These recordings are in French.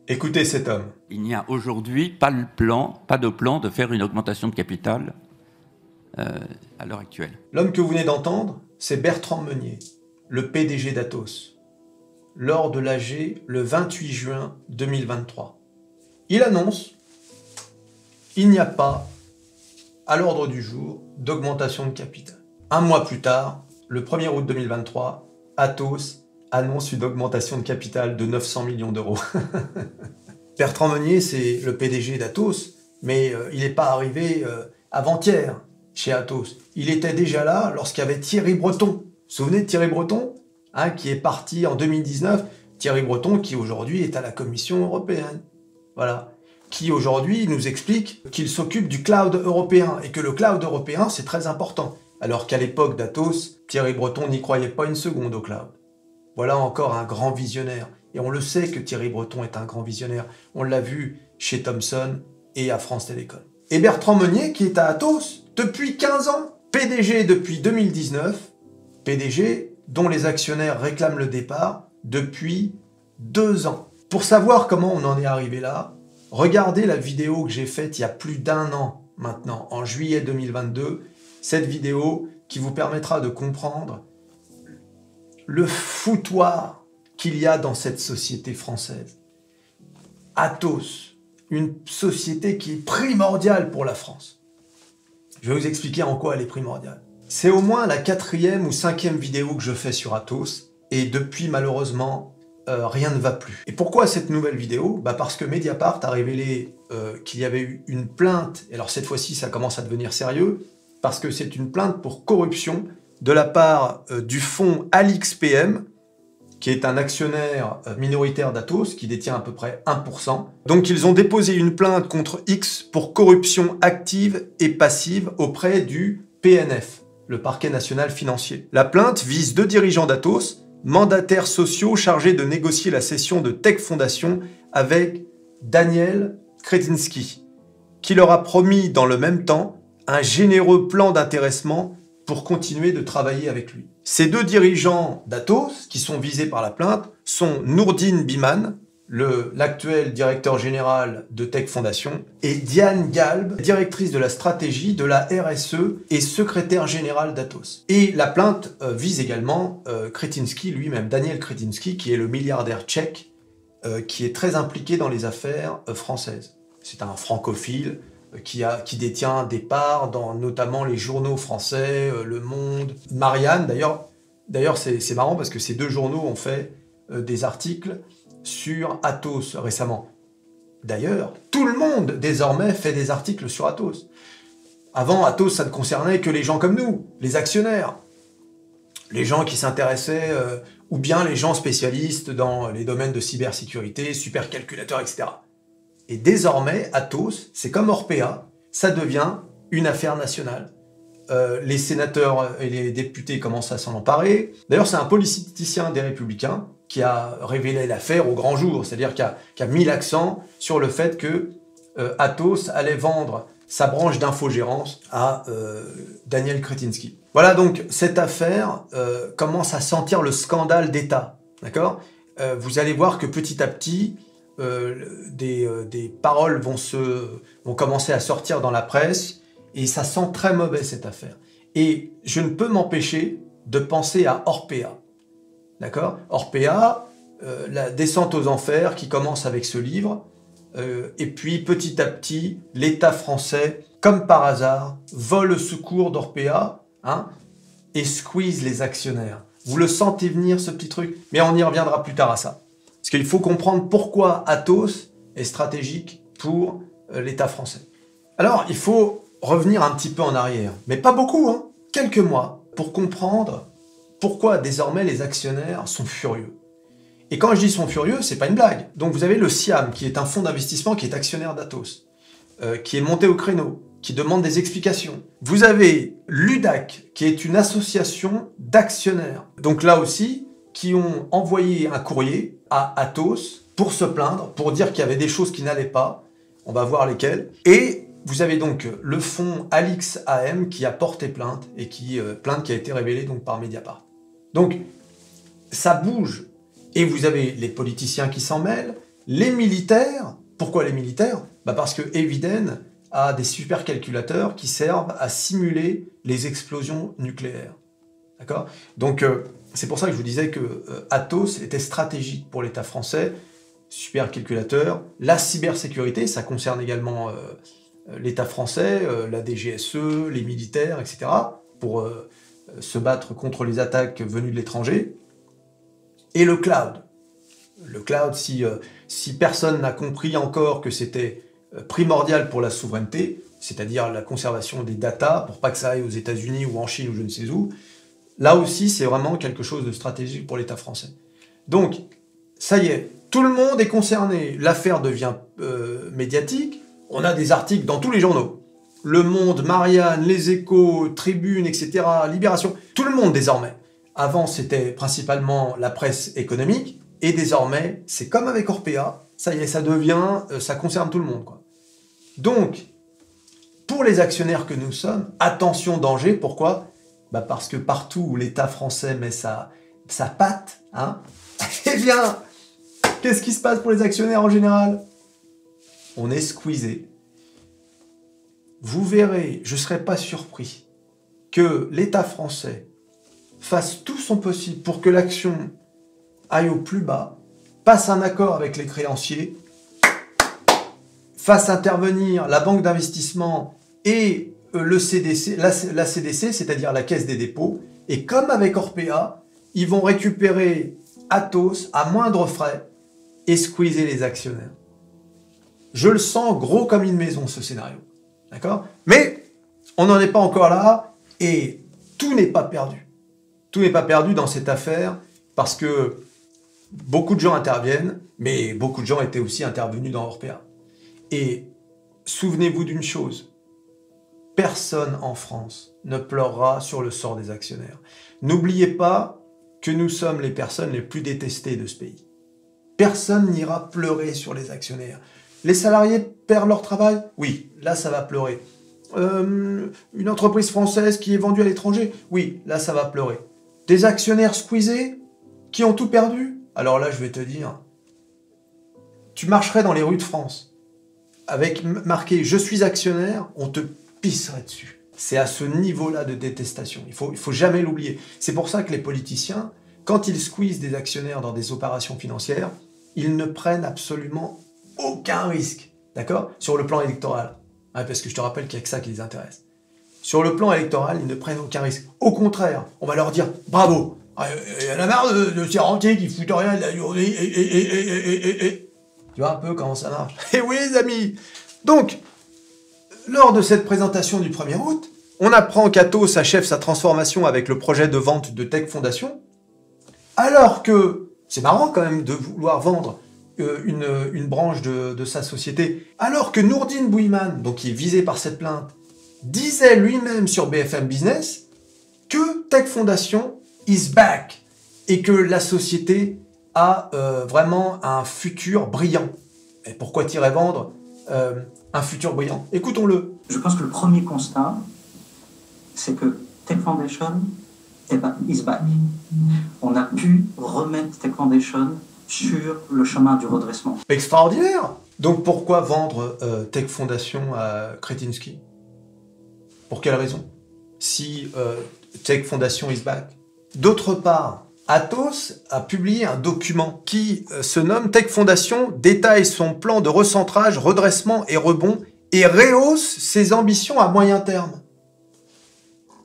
Écoutez cet homme. Il n'y a aujourd'hui pas de plan de faire une augmentation de capital à l'heure actuelle. L'homme que vous venez d'entendre, c'est Bertrand Meunier, le PDG d'Atos, lors de l'AG le 28 juin 2023. Il annonce il n'y a pas à l'ordre du jour d'augmentation de capital. Un mois plus tard, le 1er août 2023, Atos annonce une augmentation de capital de 900 millions d'euros. Bertrand Meunier, c'est le PDG d'Atos, mais il n'est pas arrivé avant-hier chez Atos. Il était déjà là lorsqu'il y avait Thierry Breton. Vous vous souvenez de Thierry Breton, qui est parti en 2019. Thierry Breton qui aujourd'hui est à la Commission européenne. Voilà. Qui aujourd'hui nous explique qu'il s'occupe du cloud européen et que le cloud européen c'est très important. Alors qu'à l'époque d'Atos, Thierry Breton n'y croyait pas une seconde au cloud. Voilà encore un grand visionnaire. Et on le sait que Thierry Breton est un grand visionnaire. On l'a vu chez Thomson et à France Télécom. Et Bertrand Meunier qui est à Atos depuis 15 ans. PDG depuis 2019. PDG dont les actionnaires réclament le départ depuis 2 ans. Pour savoir comment on en est arrivé là, regardez la vidéo que j'ai faite il y a plus d'1 an maintenant, en juillet 2022. Cette vidéo qui vous permettra de comprendre le foutoir qu'il y a dans cette société française. Atos, une société qui est primordiale pour la France. Je vais vous expliquer en quoi elle est primordiale. C'est au moins la 4e ou 5e vidéo que je fais sur Atos, et depuis malheureusement, rien ne va plus. Et pourquoi cette nouvelle vidéo ? Parce que Mediapart a révélé qu'il y avait eu une plainte, et alors cette fois-ci ça commence à devenir sérieux, parce que c'est une plainte pour corruption de la part du fonds AlixPM, qui est un actionnaire minoritaire d'Atos, qui détient à peu près 1%. Donc ils ont déposé une plainte contre X pour corruption active et passive auprès du PNF, le parquet national financier. La plainte vise 2 dirigeants d'Atos, mandataires sociaux chargés de négocier la cession de Tech Foundation avec Daniel Kretinsky, qui leur a promis dans le même temps un généreux plan d'intéressement pour continuer de travailler avec lui. Ces 2 dirigeants d'Atos, qui sont visés par la plainte, sont Nourdine Biman, l'actuel directeur général de Tech Foundation, et Diane Galbe, directrice de la stratégie, de la RSE et secrétaire générale d'Atos. Et la plainte vise également Kretinsky lui-même, Daniel Kretinsky, qui est le milliardaire tchèque, qui est très impliqué dans les affaires françaises. C'est un francophile qui détient des parts dans notamment les journaux français, Le Monde, Marianne. D'ailleurs c'est marrant parce que ces 2 journaux ont fait des articles sur Atos récemment. D'ailleurs, tout le monde désormais fait des articles sur Atos. Avant, Atos, ça ne concernait que les gens comme nous, les actionnaires, les gens qui s'intéressaient, ou bien les gens spécialistes dans les domaines de cybersécurité, supercalculateurs, etc. Et désormais, Atos, c'est comme Orpea, ça devient une affaire nationale. Les sénateurs et les députés commencent à s'en emparer. D'ailleurs, c'est un politicien des Républicains qui a révélé l'affaire au grand jour, c'est-à-dire qui a mis l'accent sur le fait que Atos allait vendre sa branche d'infogérance à Daniel Kretinsky. Voilà, donc cette affaire commence à sentir le scandale d'État, d'accord ? Vous allez voir que petit à petit, des paroles vont commencer à sortir dans la presse, et ça sent très mauvais cette affaire. Et je ne peux m'empêcher de penser à Orpea. D'accord ? Orpea, la descente aux enfers qui commence avec ce livre, et puis petit à petit, l'État français, comme par hasard, vole le secours d'Orpea, et squeeze les actionnaires. Vous le sentez venir ce petit truc ? Mais on y reviendra plus tard à ça. Parce qu'il faut comprendre pourquoi Atos est stratégique pour l'État français. Alors, il faut revenir un petit peu en arrière, mais pas beaucoup, quelques mois, pour comprendre pourquoi désormais les actionnaires sont furieux. Et quand je dis sont furieux, c'est pas une blague. Donc vous avez le SIAM, qui est un fonds d'investissement qui est actionnaire d'Atos, qui est monté au créneau, qui demande des explications. Vous avez l'UDAC, qui est une association d'actionnaires. Donc là aussi, qui ont envoyé un courrier à Atos pour se plaindre, pour dire qu'il y avait des choses qui n'allaient pas. On va voir lesquelles. Et vous avez donc le fonds AlixAM qui a porté plainte, et plainte qui a été révélée donc par Mediapart. Donc, ça bouge. Et vous avez les politiciens qui s'en mêlent, Les militaires, pourquoi les militaires? Parce que Eviden a des supercalculateurs qui servent à simuler les explosions nucléaires. D'accord? Donc, c'est pour ça que je vous disais que Atos était stratégique pour l'État français. Supercalculateur, la cybersécurité, ça concerne également l'État français, la DGSE, les militaires, etc., pour se battre contre les attaques venues de l'étranger. Et le cloud. Le cloud, si personne n'a compris encore que c'était primordial pour la souveraineté, c'est-à-dire la conservation des datas, pour pas que ça aille aux États-Unis ou en Chine ou je ne sais où, là aussi, c'est vraiment quelque chose de stratégique pour l'État français. Donc, ça y est, tout le monde est concerné. L'affaire devient médiatique. On a des articles dans tous les journaux. Le Monde, Marianne, Les Échos, Tribune, etc., Libération. Tout le monde désormais. Avant, c'était principalement la presse économique. Et désormais, c'est comme avec Orpea. Ça y est, ça concerne tout le monde, quoi. Donc, pour les actionnaires que nous sommes, attention, danger. Pourquoi? Parce que partout où l'État français met sa patte, hein, eh bien, qu'est-ce qui se passe pour les actionnaires en général? On est squeezé. Vous verrez, je ne serais pas surpris que l'État français fasse tout son possible pour que l'action aille au plus bas, passe un accord avec les créanciers, fasse intervenir la banque d'investissement et le CDC, la CDC, c'est-à-dire la Caisse des dépôts, et comme avec Orpea, ils vont récupérer Atos à moindre frais et squeezer les actionnaires. Je le sens gros comme une maison, ce scénario. D'accord? Mais on n'en est pas encore là, et tout n'est pas perdu. Tout n'est pas perdu dans cette affaire, parce que beaucoup de gens interviennent, mais beaucoup de gens étaient aussi intervenus dans Orpea. Et souvenez-vous d'une chose, personne en France ne pleurera sur le sort des actionnaires. N'oubliez pas que nous sommes les personnes les plus détestées de ce pays. Personne n'ira pleurer sur les actionnaires. Les salariés perdent leur travail? Oui, là ça va pleurer. Une entreprise française qui est vendue à l'étranger? Oui, là ça va pleurer. Des actionnaires squeezés qui ont tout perdu? Alors là je vais te dire, tu marcherais dans les rues de France avec marqué « Je suis actionnaire », on te pisserait dessus. C'est à ce niveau-là de détestation. Il faut jamais l'oublier. C'est pour ça que les politiciens, quand ils squeezent des actionnaires dans des opérations financières, ils ne prennent absolument aucun risque, d'accord? Sur le plan électoral. Ah, parce que je te rappelle qu'il n'y a que ça qui les intéresse. Sur le plan électoral, ils ne prennent aucun risque. Au contraire, on va leur dire « Bravo, il y en a marre de ces rentiers qui foutent rien de la journée, Tu vois un peu comment ça marche? Eh oui, les amis! Donc, lors de cette présentation du 1er août, on apprend qu'Atos achève sa transformation avec le projet de vente de Tech Foundation, alors que, c'est marrant quand même de vouloir vendre une branche de sa société, alors que Nourdine Bouiman, donc qui est visé par cette plainte, disait lui-même sur BFM Business que Tech Foundation is back, et que la société a vraiment un futur brillant. Et pourquoi t'irais vendre un futur brillant? Écoutons-le. Je pense que le premier constat, c'est que Tech Foundation is back. On a pu remettre Tech Foundation sur le chemin du redressement. Extraordinaire! Donc pourquoi vendre Tech Foundation à Kretinsky? Pour quelle raison? Si Tech Foundation is back. D'autre part, Atos a publié un document qui se nomme Tech Foundation détaille son plan de recentrage, redressement et rebond et rehausse ses ambitions à moyen terme.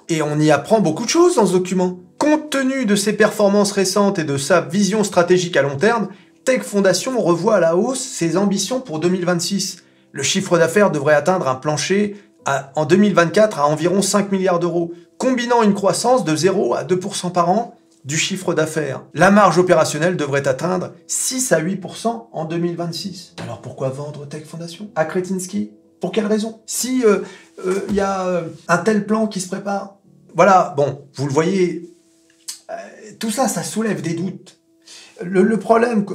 Et on y apprend beaucoup de choses dans ce document. Compte tenu de ses performances récentes et de sa vision stratégique à long terme, Tech Foundation revoit à la hausse ses ambitions pour 2026. Le chiffre d'affaires devrait atteindre un plancher en 2024 à environ 5 milliards d'euros, combinant une croissance de 0 à 2% par an du chiffre d'affaires. La marge opérationnelle devrait atteindre 6 à 8% en 2026. Alors pourquoi vendre Tech Foundation à Kretinsky? Pour quelle raison? Si y a un tel plan qui se prépare. Voilà, bon, vous le voyez, tout ça, ça soulève des doutes. Le problème,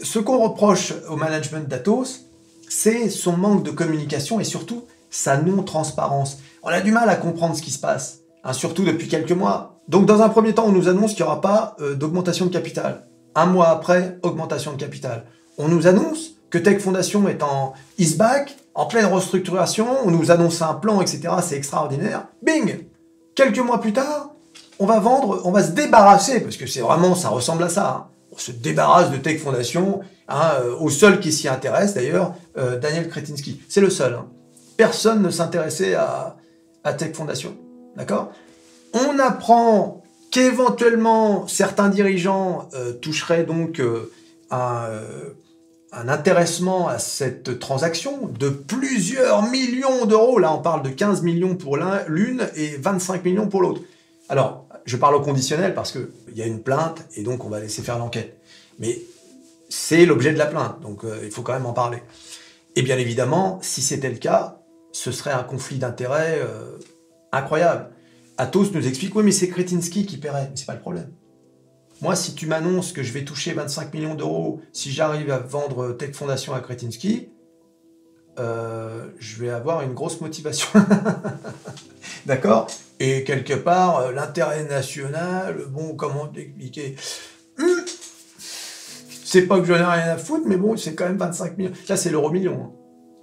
ce qu'on reproche au management d'Atos, c'est son manque de communication et surtout sa non-transparence. On a du mal à comprendre ce qui se passe, hein, surtout depuis quelques mois. Donc dans un premier temps, on nous annonce qu'il n'y aura pas d'augmentation de capital. Un mois après, augmentation de capital. On nous annonce que Tech Foundation est is back, en pleine restructuration, on nous annonce un plan, etc. C'est extraordinaire. Bing! Quelques mois plus tard, on va vendre, on va se débarrasser, parce que c'est vraiment, ça ressemble à ça. Hein. On se débarrasse de Tech Foundation, hein, au seul qui s'y intéresse d'ailleurs, Daniel Kretinsky. C'est le seul. Hein. Personne ne s'intéressait à Tech Foundation. D'accord? On apprend qu'éventuellement certains dirigeants toucheraient donc un intéressement à cette transaction de plusieurs millions d'euros. Là, on parle de 15 millions pour l'une et 25 millions pour l'autre. Alors, je parle au conditionnel parce qu'il y a une plainte et donc on va laisser faire l'enquête. Mais c'est l'objet de la plainte, donc il faut quand même en parler. Et bien évidemment, si c'était le cas, ce serait un conflit d'intérêts incroyable. Atos nous explique, oui, mais c'est Kretinsky qui paierait, mais c'est pas le problème. Moi, si tu m'annonces que je vais toucher 25 millions d'euros si j'arrive à vendre Tech Foundation à Kretinsky, je vais avoir une grosse motivation. D'accord? Et quelque part, l'intérêt national, bon, comment t'expliquer? C'est pas que j'en ai rien à foutre, mais bon, c'est quand même 25 millions. Là, c'est l'euro million. Hein.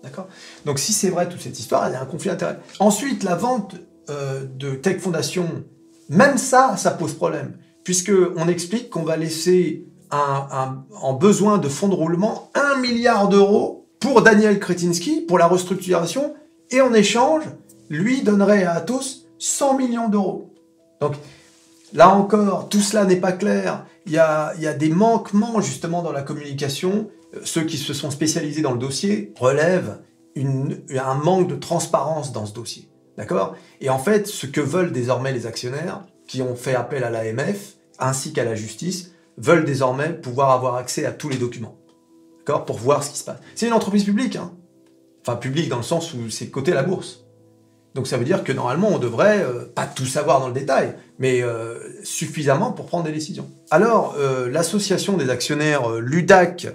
D'accord? Donc, si c'est vrai toute cette histoire, il y a un conflit d'intérêt. Ensuite, la vente de Tech Foundation, même ça pose problème. Puisqu'on explique qu'on va laisser en besoin de fonds de roulement 1 milliard d'euros pour Daniel Kretinsky, pour la restructuration, et en échange, lui donnerait à Atos 100 millions d'euros. Donc, là encore, tout cela n'est pas clair. Il y a des manquements, justement, dans la communication. Ceux qui se sont spécialisés dans le dossier relèvent un manque de transparence dans ce dossier. D'accord? Et en fait, ce que veulent désormais les actionnaires, qui ont fait appel à l'AMF, ainsi qu'à la justice, veulent désormais pouvoir avoir accès à tous les documents. D'accord? Pour voir ce qui se passe. C'est une entreprise publique, hein. Enfin, publique dans le sens où c'est coté à la bourse. Donc ça veut dire que normalement, on devrait, pas tout savoir dans le détail, mais suffisamment pour prendre des décisions. Alors, l'association des actionnaires l'UDAC,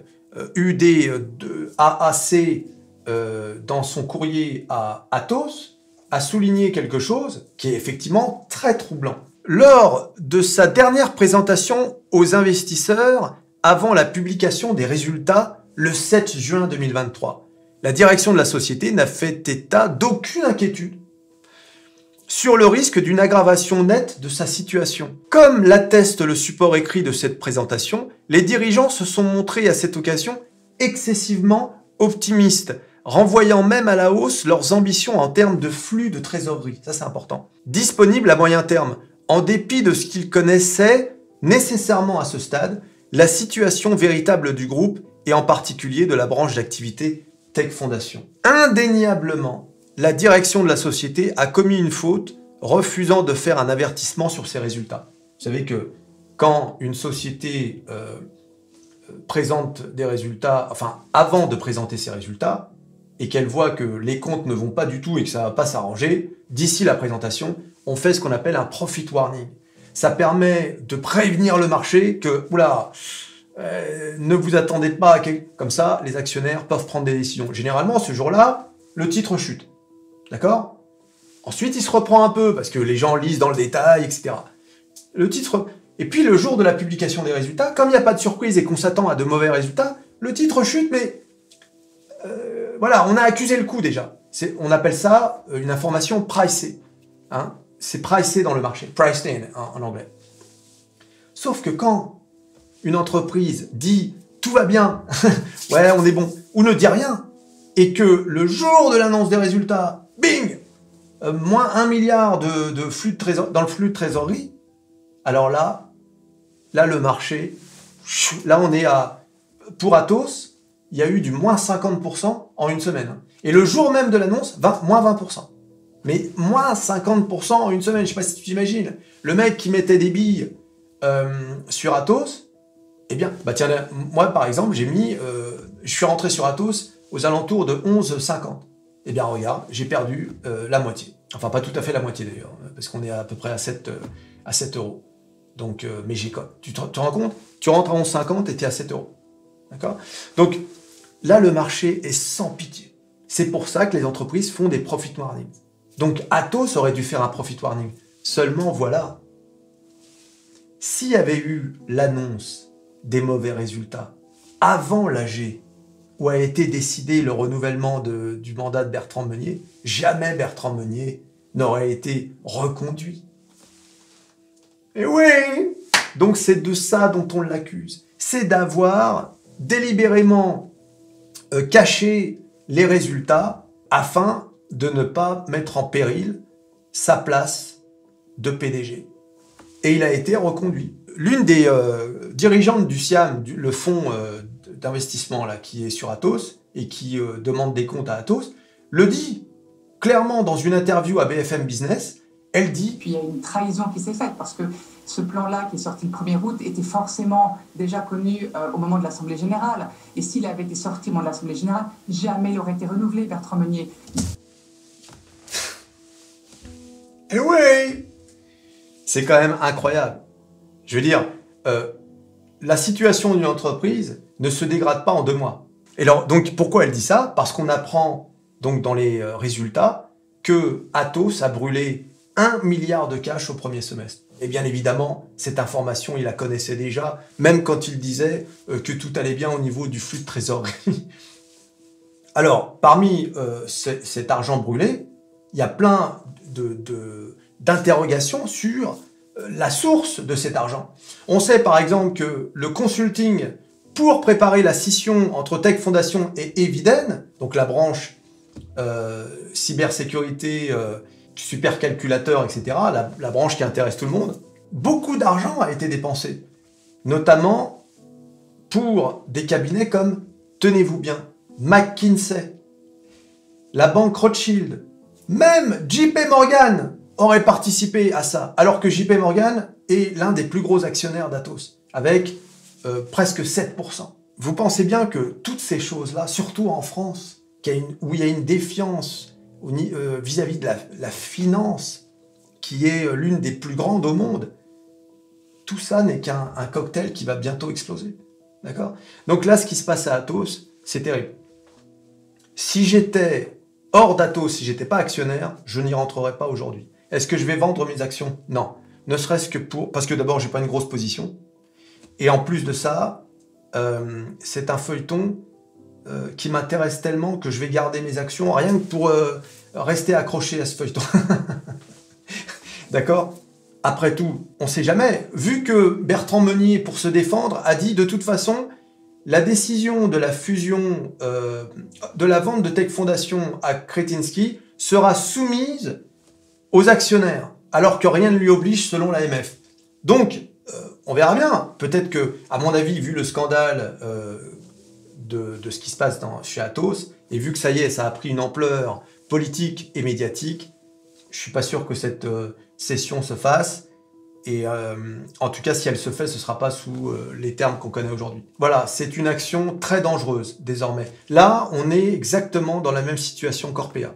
AAC, dans son courrier à Atos, a souligné quelque chose qui est effectivement très troublant. Lors de sa dernière présentation aux investisseurs avant la publication des résultats le 7 juin 2023, la direction de la société n'a fait état d'aucune inquiétude sur le risque d'une aggravation nette de sa situation. Comme l'atteste le support écrit de cette présentation, les dirigeants se sont montrés à cette occasion excessivement optimistes, renvoyant même à la hausse leurs ambitions en termes de flux de trésorerie. Ça, c'est important. Disponible à moyen terme, en dépit de ce qu'ils connaissaient nécessairement à ce stade, la situation véritable du groupe et en particulier de la branche d'activité Tech Foundation. Indéniablement, la direction de la société a commis une faute refusant de faire un avertissement sur ses résultats. Vous savez que quand une société présente des résultats, enfin avant de présenter ses résultats, et qu'elle voit que les comptes ne vont pas du tout et que ça va pas s'arranger, d'ici la présentation, on fait ce qu'on appelle un profit warning. Ça permet de prévenir le marché que, oula, ne vous attendez pas à comme ça, les actionnaires peuvent prendre des décisions. Généralement, ce jour-là, le titre chute. D'accord? Ensuite, il se reprend un peu, parce que les gens lisent dans le détail, etc. Le titre... Et puis, le jour de la publication des résultats, comme il n'y a pas de surprise et qu'on s'attend à de mauvais résultats, le titre chute, mais... voilà, on a accusé le coup déjà. On appelle ça une information pricée. Hein? C'est pricé dans le marché. Priced in, en anglais. Sauf que quand une entreprise dit « tout va bien, ouais, on est bon », ou ne dit rien, et que le jour de l'annonce des résultats, bing, moins 1 milliard de flux de dans le flux de trésorerie, alors là, le marché, là on est à... Pour Atos, il y a eu du moins 50% en une semaine. Et le jour même de l'annonce, moins 20%. Mais moins 50% en une semaine, je sais pas si tu t'imagines. Le mec qui mettait des billes sur Atos, eh bien, bah tiens, moi par exemple, je suis rentré sur Atos aux alentours de 11,50. Eh bien regarde, j'ai perdu la moitié. Enfin, pas tout à fait la moitié d'ailleurs, parce qu'on est à peu près à 7 euros. Donc, mais j'ai quoi? Tu te rends compte? Tu rentres à 11,50 et tu es à 7 euros. D'accord? Donc, là, le marché est sans pitié. C'est pour ça que les entreprises font des profit warnings. Donc, Atos aurait dû faire un profit warning. Seulement, voilà. S'il y avait eu l'annonce des mauvais résultats avant l'AG, où a été décidé le renouvellement du mandat de Bertrand Meunier, jamais Bertrand Meunier n'aurait été reconduit. Et oui! Donc c'est de ça dont on l'accuse. C'est d'avoir délibérément caché les résultats afin de ne pas mettre en péril sa place de PDG. Et il a été reconduit. L'une des dirigeantes du SIAM, le fonds d'investissement là, qui est sur Atos et qui demande des comptes à Atos, le dit clairement dans une interview à BFM Business. Elle dit... Puis il y a une trahison qui s'est faite parce que ce plan-là qui est sorti le 1er août était forcément déjà connu au moment de l'Assemblée Générale. Et s'il avait été sorti au moment de l'Assemblée Générale, jamais il aurait été renouvelé, Bertrand Meunier. Eh oui! C'est quand même incroyable. Je veux dire, la situation d'une entreprise ne se dégrade pas en 2 mois. Et alors, donc, pourquoi elle dit ça? Parce qu'on apprend donc dans les résultats que Atos a brûlé 1 milliard de cash au premier semestre. Et bien évidemment, cette information, il la connaissait déjà, même quand il disait que tout allait bien au niveau du flux de trésorerie. Alors, parmi cet argent brûlé, il y a plein d'interrogations sur la source de cet argent. On sait par exemple que le consulting pour préparer la scission entre Tech Foundation et Eviden, donc la branche cybersécurité, supercalculateur, etc., la branche qui intéresse tout le monde, beaucoup d'argent a été dépensé, notamment pour des cabinets comme, tenez-vous bien, McKinsey, la banque Rothschild, même JP Morgan aurait participé à ça, alors que JP Morgan est l'un des plus gros actionnaires d'Atos, avec presque 7%. Vous pensez bien que toutes ces choses-là, surtout en France, où il y a une défiance vis-à-vis de la finance, qui est l'une des plus grandes au monde, tout ça n'est qu'un cocktail qui va bientôt exploser. D'accord? Donc là, ce qui se passe à Atos, c'est terrible. Si j'étais hors d'Atos, si j'étais pas actionnaire, je n'y rentrerais pas aujourd'hui. Est-ce que je vais vendre mes actions? Non. Ne serait-ce que parce que d'abord, j'ai pas une grosse position. Et en plus de ça, c'est un feuilleton qui m'intéresse tellement que je vais garder mes actions rien que pour rester accroché à ce feuilleton. D'accord? Après tout, on ne sait jamais. Vu que Bertrand Meunier, pour se défendre, a dit de toute façon, la décision de la fusion, de la vente de Tech Foundation à Kretinsky sera soumise aux actionnaires, alors que rien ne lui oblige selon l'AMF. Donc, on verra bien. Peut-être que, à mon avis, vu le scandale de ce qui se passe chez Atos, et vu que ça y est, ça a pris une ampleur politique et médiatique, je suis pas sûr que cette session se fasse. Et en tout cas, si elle se fait, ce ne sera pas sous les termes qu'on connaît aujourd'hui. Voilà, c'est une action très dangereuse désormais. Là, on est exactement dans la même situation qu'Orpea.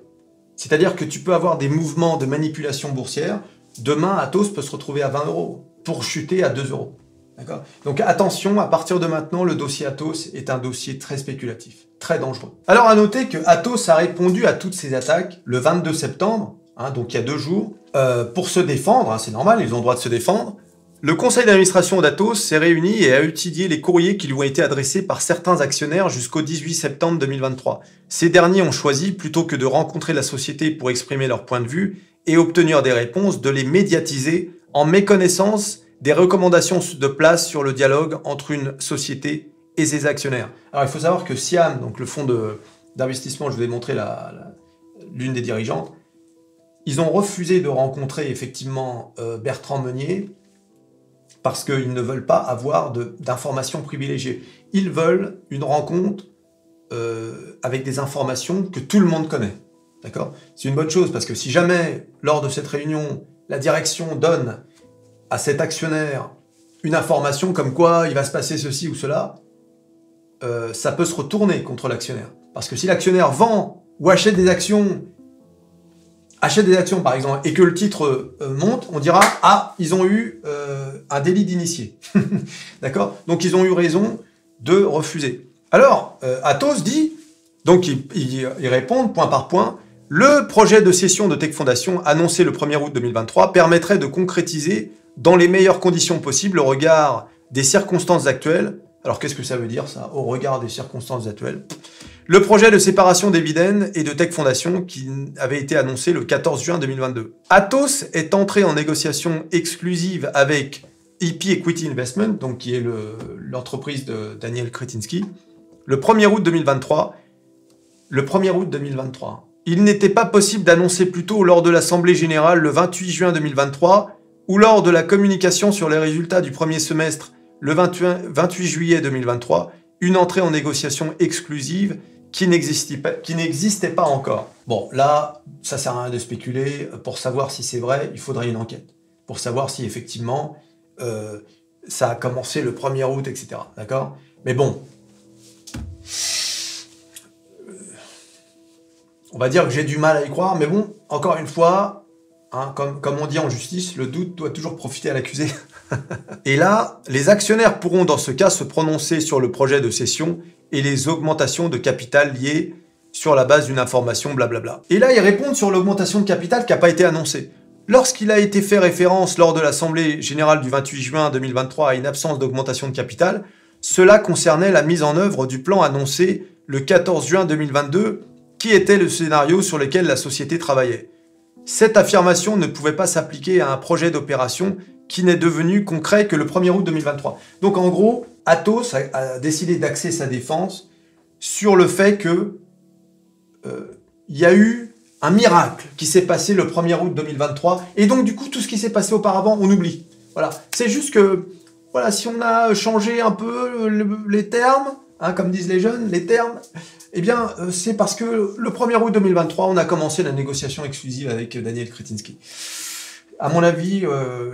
C'est-à-dire que tu peux avoir des mouvements de manipulation boursière. Demain, Atos peut se retrouver à 20 € pour chuter à 2 €. D'accord ? Donc attention, à partir de maintenant, le dossier Atos est un dossier très spéculatif, très dangereux. Alors à noter que Atos a répondu à toutes ces attaques le 22 septembre, donc il y a 2 jours, pour se défendre, c'est normal, ils ont le droit de se défendre. Le conseil d'administration d'Atos s'est réuni et a étudié les courriers qui lui ont été adressés par certains actionnaires jusqu'au 18 septembre 2023. Ces derniers ont choisi, plutôt que de rencontrer la société pour exprimer leur point de vue et obtenir des réponses, de les médiatiser en méconnaissance des recommandations de place sur le dialogue entre une société et ses actionnaires. Alors il faut savoir que SIAM, donc le fonds d'investissement, je vous ai montré l'une des dirigeantes, ils ont refusé de rencontrer effectivement Bertrand Meunier parce qu'ils ne veulent pas avoir d'informations privilégiées. Ils veulent une rencontre avec des informations que tout le monde connaît. D'accord ? C'est une bonne chose parce que si jamais, lors de cette réunion, la direction donne à cet actionnaire une information comme quoi il va se passer ceci ou cela, ça peut se retourner contre l'actionnaire. Parce que si l'actionnaire vend ou achète des actions par exemple, et que le titre monte, on dira « Ah, ils ont eu un délit d'initié. » D'accord ? Donc, ils ont eu raison de refuser. Alors, Atos dit, donc ils répondent point par point, « Le projet de cession de Tech Foundation annoncé le 1er août 2023 permettrait de concrétiser dans les meilleures conditions possibles au regard des circonstances actuelles Alors qu'est-ce que ça veut dire ça, au regard des circonstances actuelles? Le projet de séparation d'Eviden et de Tech Foundation qui avait été annoncé le 14 juin 2022. Atos est entré en négociation exclusive avec EP Equity Investment, donc qui est l'entreprise de Daniel Kretinsky, le 1er août 2023. Le 1er août 2023. Il n'était pas possible d'annoncer plus tôt lors de l'Assemblée Générale le 28 juin 2023 ou lors de la communication sur les résultats du premier semestre le 28 juillet 2023, une entrée en négociation exclusive qui n'existait pas encore. Bon, là, ça sert à rien de spéculer. Pour savoir si c'est vrai, il faudrait une enquête. Pour savoir si effectivement, ça a commencé le 1er août, etc. D'accord? Mais bon, on va dire que j'ai du mal à y croire, mais bon, encore une fois, hein, comme on dit en justice, le doute doit toujours profiter à l'accusé. Et là, les actionnaires pourront dans ce cas se prononcer sur le projet de cession et les augmentations de capital liées sur la base d'une information blablabla. Et là, ils répondent sur l'augmentation de capital qui n'a pas été annoncée. Lorsqu'il a été fait référence lors de l'Assemblée Générale du 28 juin 2023 à une absence d'augmentation de capital, cela concernait la mise en œuvre du plan annoncé le 14 juin 2022, qui était le scénario sur lequel la société travaillait. Cette affirmation ne pouvait pas s'appliquer à un projet d'opération qui n'est devenu concret que le 1er août 2023. Donc en gros, Atos a décidé d'axer sa défense sur le fait que il y a eu un miracle qui s'est passé le 1er août 2023, et donc du coup tout ce qui s'est passé auparavant, on oublie. Voilà, c'est juste que voilà, si on a changé un peu les termes, hein, comme disent les jeunes, les termes, eh bien c'est parce que le 1er août 2023, on a commencé la négociation exclusive avec Daniel Kretinsky. À mon avis,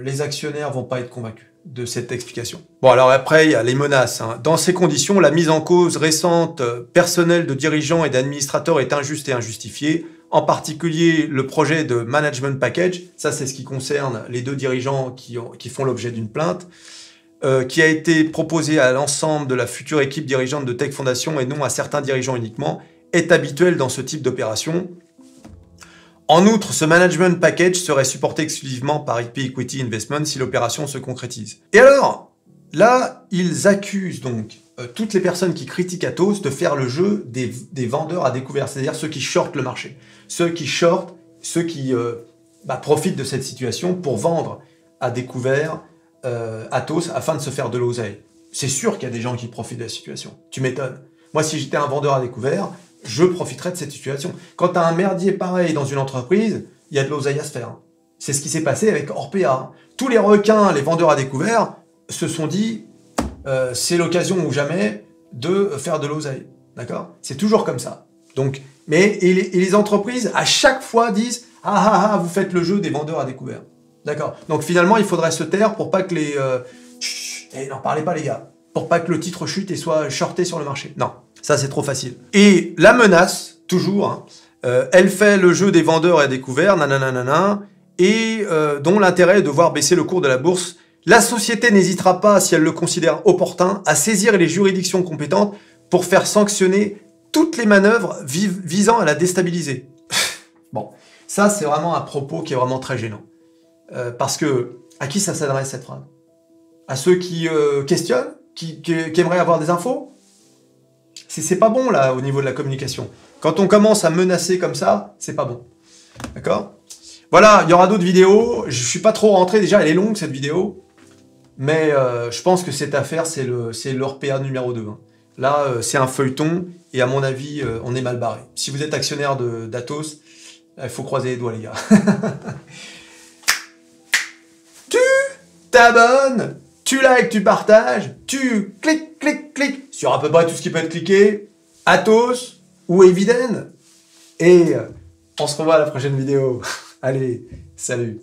les actionnaires vont pas être convaincus de cette explication. Bon, alors après, il y a les menaces. Hein. Dans ces conditions, la mise en cause récente personnelle de dirigeants et d'administrateurs est injuste et injustifiée. En particulier, le projet de management package, ça c'est ce qui concerne les deux dirigeants qui font l'objet d'une plainte, qui a été proposé à l'ensemble de la future équipe dirigeante de Tech Foundation et non à certains dirigeants uniquement, est habituel dans ce type d'opération. En outre, ce management package serait supporté exclusivement par EP Equity Investment si l'opération se concrétise. Et alors, là, ils accusent donc toutes les personnes qui critiquent Atos de faire le jeu des vendeurs à découvert, c'est-à-dire ceux qui shortent le marché. Ceux qui shortent, ceux qui profitent de cette situation pour vendre à découvert Atos afin de se faire de l'oseille. C'est sûr qu'il y a des gens qui profitent de la situation. Tu m'étonnes. Moi, si j'étais un vendeur à découvert, je profiterais de cette situation. Quand tu as un merdier pareil dans une entreprise, il y a de l'oseille à se faire. C'est ce qui s'est passé avec Orpea. Tous les requins, les vendeurs à découvert, se sont dit c'est l'occasion ou jamais de faire de l'oseille. D'accord? C'est toujours comme ça. Donc, et les entreprises, à chaque fois, disent ah, vous faites le jeu des vendeurs à découvert. D'accord? Donc finalement, il faudrait se taire pour pas que les... n'en parlez pas les gars. Pour pas que le titre chute et soit shorté sur le marché. Non. Ça, c'est trop facile. Et la menace, toujours, hein, elle fait le jeu des vendeurs à découvert, nanana, et dont l'intérêt est de voir baisser le cours de la bourse. La société n'hésitera pas, si elle le considère opportun, à saisir les juridictions compétentes pour faire sanctionner toutes les manœuvres visant à la déstabiliser. Bon, ça, c'est vraiment un propos qui est vraiment très gênant. Parce que, à qui ça s'adresse cette phrase? À ceux qui questionnent, qui aimeraient avoir des infos? C'est pas bon, là, au niveau de la communication. Quand on commence à menacer comme ça, c'est pas bon. D'accord? Voilà, il y aura d'autres vidéos. Je suis pas trop rentré. Déjà, elle est longue, cette vidéo. Mais je pense que cette affaire, c'est l'Orpea numéro 2. Hein. Là, c'est un feuilleton. Et à mon avis, on est mal barré. Si vous êtes actionnaire d'Atos, il faut croiser les doigts, les gars. Tu t'abonnes, tu likes, tu partages, tu cliques sur à peu près tout ce qui peut être cliqué, Atos ou Eviden. Et on se revoit à la prochaine vidéo. Allez, salut.